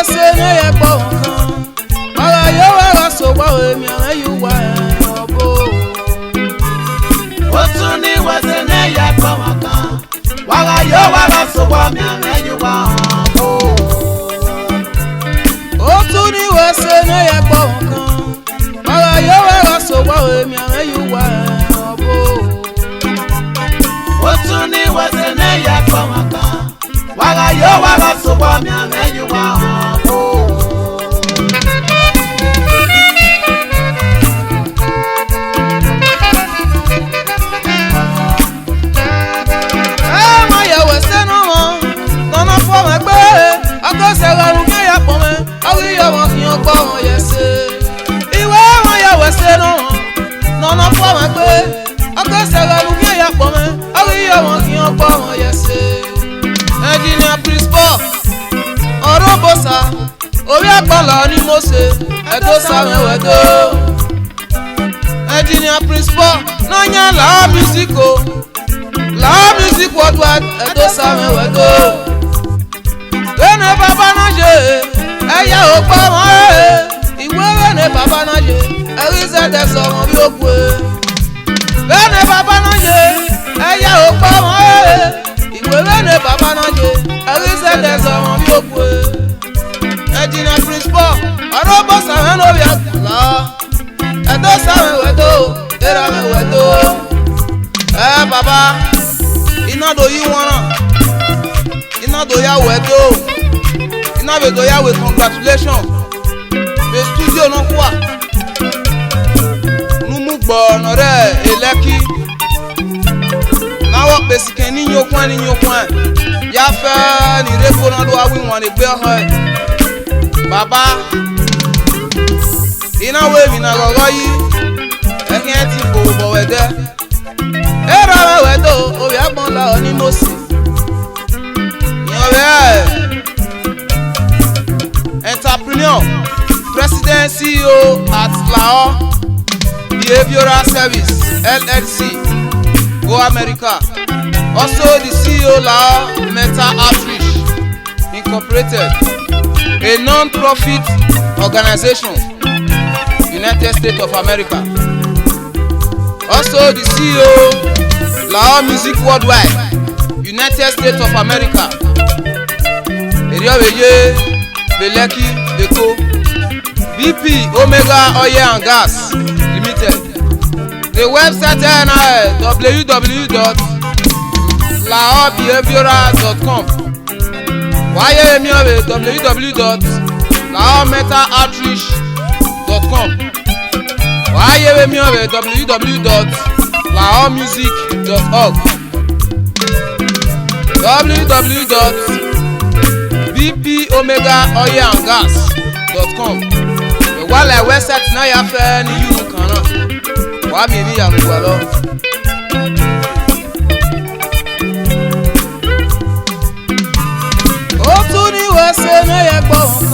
wese ne ye gbo nkan. Ara yo wa so gbo emi an you wa obo. Ó tún ní wese ne ye gbo nkan. Ara yo wa so gbo emi an you wa obo. Ó tún ní wese ne ye gbo nkan. Ara yo wa so gbo emi an you wa obo. Ó tún ní wese ne ye gbo nkan. Ara yo wa so gbo emi an you wa obo. Engineer Prof Orobosa orí àpàlà ni mo ṣe Edosa mewedo. Engineer Prof Nanya la music worldwide Edosa mewedo. Bene baba na je eya o pa mo ìwé bene baba na je erize de so mo bi o ku bene baba na je eya o pa mo ìwé bene baba na je erize de so mo bi o ku Engineer Prof Orobosa me no bi la Edosa mewedo era mewedo baba ina do yi won ina do ya wedo ina be do ya we congratulations be studio no kwa numu gbo no re eleki na wo pe siken ni nyokwan ya fe ni repo na do awi won le gbe ho baba ina we mi na gogo yi ehin ti bo wede era wedo o ya gbon la oni mo si entrepreneur, president, CEO at Lahore Behavioral Service LLC, Go America. Also the CEO Lahore Mental Outreach Incorporated, a non-profit organization, United States of America. Also the CEO Lahore Music Worldwide, United States of America. Erhauyi Beleki Deco BP Omega Oil and Gas Limited. The website is www.lahorebehavioral.com. www.lahorementaloutreach.com. www.lahoremusic.org. www.bpomegaoilandgas.com. The wala website na ya fe ni you kan wa mi ni ya ngwa lo. Ó tún ní wese na ye gbo nkan.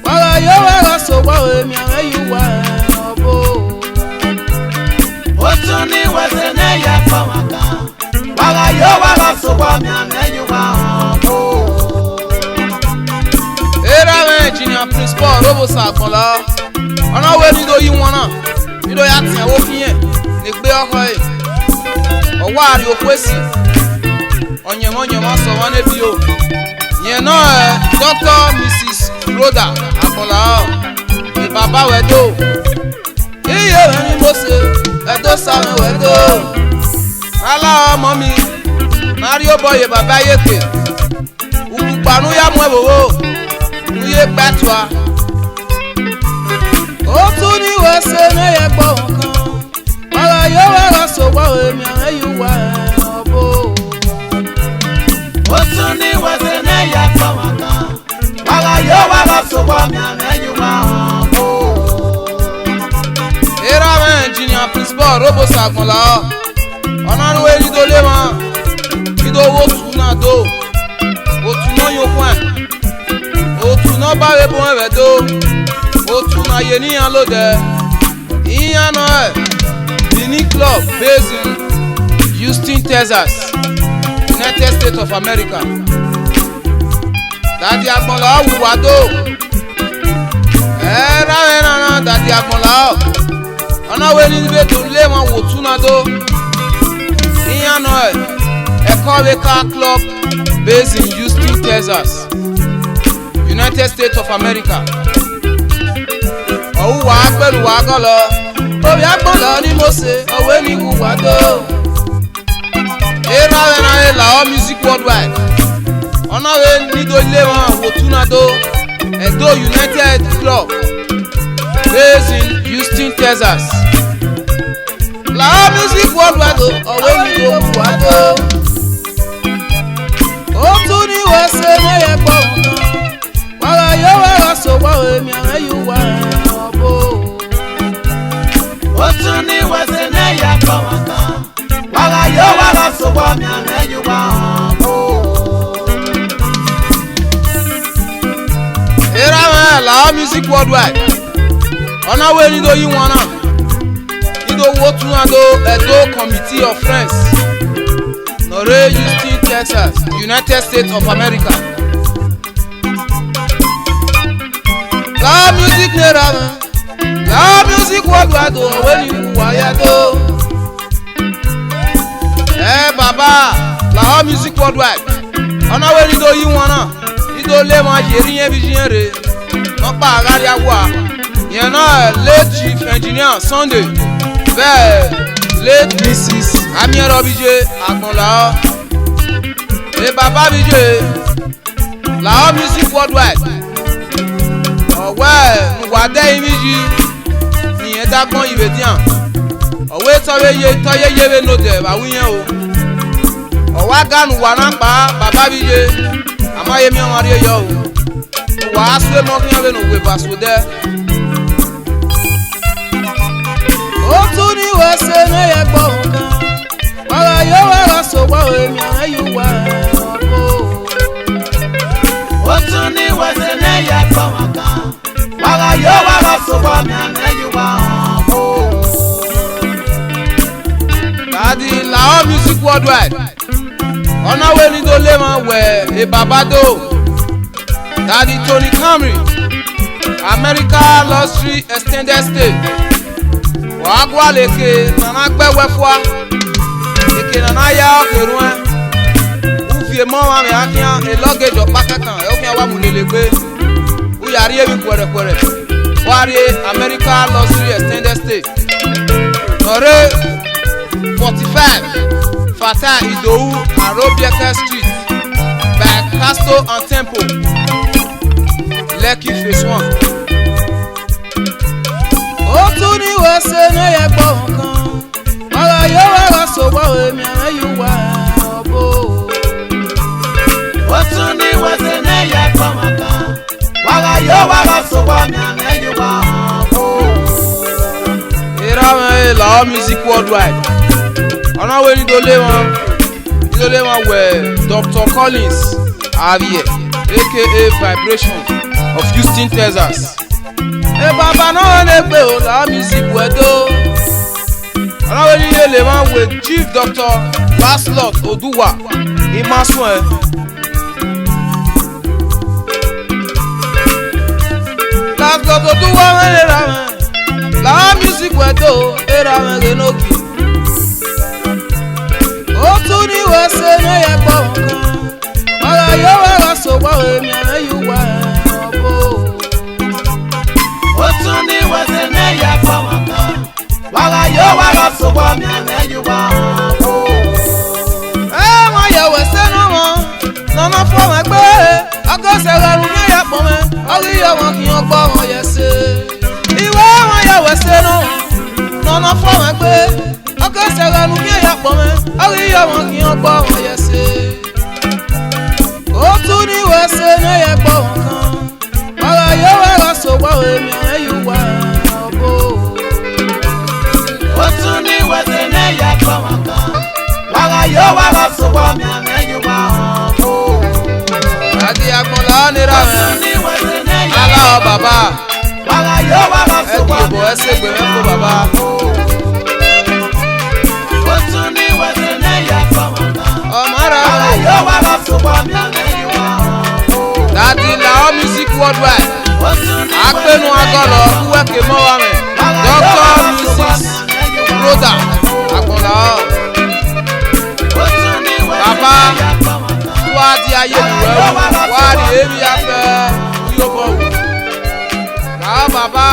Wala yo wa so gbo emi an you wa obo. Ó tún ní wese na ye gbo nkan. Wala yo wa so gbo emi an you wa obo. Engineer Prof Orobosa Agbonla ona we ni do yi won na ni do ya tin wo fiyen ni gbe oko e owa ari okwesi onyemo so won e bi o yen na Dr. Mrs. Rhoda Agbonla ni baba wedo iye ni mo se Edosa wedo ala omo mi Mario boy baba yeke upanu ya mu ewowo Uye patwa. Ó tún ní wese ne ye gbo nkan. Ara yo wa so gbo emi an you wa obo. Ó tún ní wese ne ye gbo nkan. Ara yo wa so gbo emi an you wa obo. Era Engineer Prof Orobosa Agbonla. Ona we ni do le ma. Ki do wo tu na do. O tu no yo kwa. Otu no bare bon ewedo otu na ye ni an lode iyan no Mini Club based in Houston, Texas, United States of America. Dadi agbonla wuwado. Rawe dadi agbonla. Ona we ni be to le won wotunado. Iyano Erhauyi Club based in Houston, Texas, United States of America. Owu wa pẹ̀lú wa gan lọ. Obi agbonla ni mo ṣe, owe ni wuwado. Rawe la music worldwide. Ona we ni do le won wotunado. Edo United Club based in Houston, Texas. La music worldwide owe ni do wuwado. O tún ní wá ṣe ní ẹ̀pọ̀ nǹkan. Wàrà yóò wá sọ̀wọ́ èmi àwọn yóò wá ọ̀bọ. O tún ní wá ṣe ní ẹ̀pọ̀ nǹkan. Wàrà yóò wá sọ̀wọ́ èmi àwọn yóò wá ọ̀bọ. Ìràwọ̀ la music worldwide. Ọ̀nà wo ni do yí wọn náà? Nido wo tún náà do Edo Committee of Friends. Nore Houston, Texas, United States of America. La music nera me, la music worldwide when you wire do. Baba, la music worldwide. On a way do you wanna? You do le ma jeri yen visionere. Non pa agari agwa. You know, late chief engineer Sunday. Late Mrs. Amiero Bije Agbonla. Baba Bije. La music worldwide. Nwade imiji. Ni edagbon iwe dian. Owe toye yewe no de ba wiyen o. Owa ganu wa na pa Baba Bije. Amaye mi on re yo o. Wa aswe mo kiyan we no we baso de. O tún ní wá ṣe ní ẹ̀pọ̀ nǹkan. Wàrà yóò wá sọ̀wọ́ èmi àwọn yóò wá ọ̀bọ. O tún ní wá ṣe ní ẹ̀pọ̀ nǹkan. Wàrà yóò wá sọ̀wọ́ èmi àwọn yóò wá ọ̀bọ. Dadi la music worldwide. Ọ̀nà wo ni tó lé wọn wẹ̀ Babado. Dadi Tony Camry. America Luxury Extended Stay. Wagwa leke nana gbewe fwa leke nana ya okerun ufie mo wa me akia e luggage opakekan e okin wa mulelegbe u yari ebi kwere wari America Luxury Extended Stay Nore 45 Fata Idowu Arobieke Street by Casto and Temple Lekki Phase 1. O tún ní wá ṣe ní ẹ̀pọ̀ nǹkan. Wàrà yóò wá sọ̀wọ́ èmi àwọn yóò wá ọ̀bọ. O tún ní wá ṣe ní ẹ̀pọ̀ nǹkan. Wàrà yóò wá sọ̀wọ́ èmi àwọn yóò wá ọ̀bọ. Ìràwọ̀ la music worldwide. Ọ̀nà wo ni tó lé wọn wẹ̀ Dr. Collins Avie aka Vibration of Houston, Texas. Baba náà lè pè ó la music wedo. Ọlọ́wọ́ ní ilé lè máa wé Chief Dr. Laslot Oduwa Imasun ẹ̀. Laslot Oduwa wẹ́lẹ̀ ra mẹ́. La music wedo era mẹ́ genoki. Ó tún ní wá ṣe ní ẹ̀pọ̀ nǹkan. Ọ̀rọ̀ yóò wá sọ̀wọ́ èmi àwọn yóò wá ọ̀bọ. O tún ní wá ṣe ní ẹ̀pọ̀ nǹkan. Wàrà yóò wá sọ̀wọ́ èmi àwọn yóò wá ọ̀bọ. Wọ́n yẹ wẹ̀sẹ̀ náà wọn. Nana fọ́ wọn pé ọgọ́sẹ̀ rẹrù ní ẹ̀pọ̀ mẹ́. Orí yọ wọn kì í yan gbọ́ wọn yẹ ṣe. Ìwé wọn yẹ wẹ̀sẹ̀ náà wọn. Nana fọ́ wọn pé ọgọ́sẹ̀ rẹrù ní ẹ̀pọ̀ mẹ́. Orí yọ wọn kì í yan gbọ́ wọn yẹ ṣe. Ó tún ní wẹ̀sẹ̀ ní ẹ̀pọ̀ nǹkan. Wàrà yóò wá sọ̀wọ́ èmi àwọn yóò wá ọ̀bọ. O tún ní wá ṣe ní ẹ̀pọ̀ nǹkan. Wàrà yóò wá sọ̀wọ́ èmi àwọn yóò wá ọ̀bọ. Dadi Agbonla nira mẹ́. Aláwọ̀ bàbá. Wàrà yóò wá sọ̀wọ́ èmi àwọn yóò wá ọ̀bọ. Bàbá. O tún ní wá ṣe ní ẹ̀pọ̀ nǹkan. Ọmọ ara. Wàrà yóò wá sọ̀wọ́ èmi àwọn yóò wá ọ̀bọ. music worldwide. Agbenu agolo kuweke mowame. Dr. Mrs. Rhoda Agbonla. Baba wa di ayé luwe wa di ebi afẹ́ yóò bọ̀ wò. Baba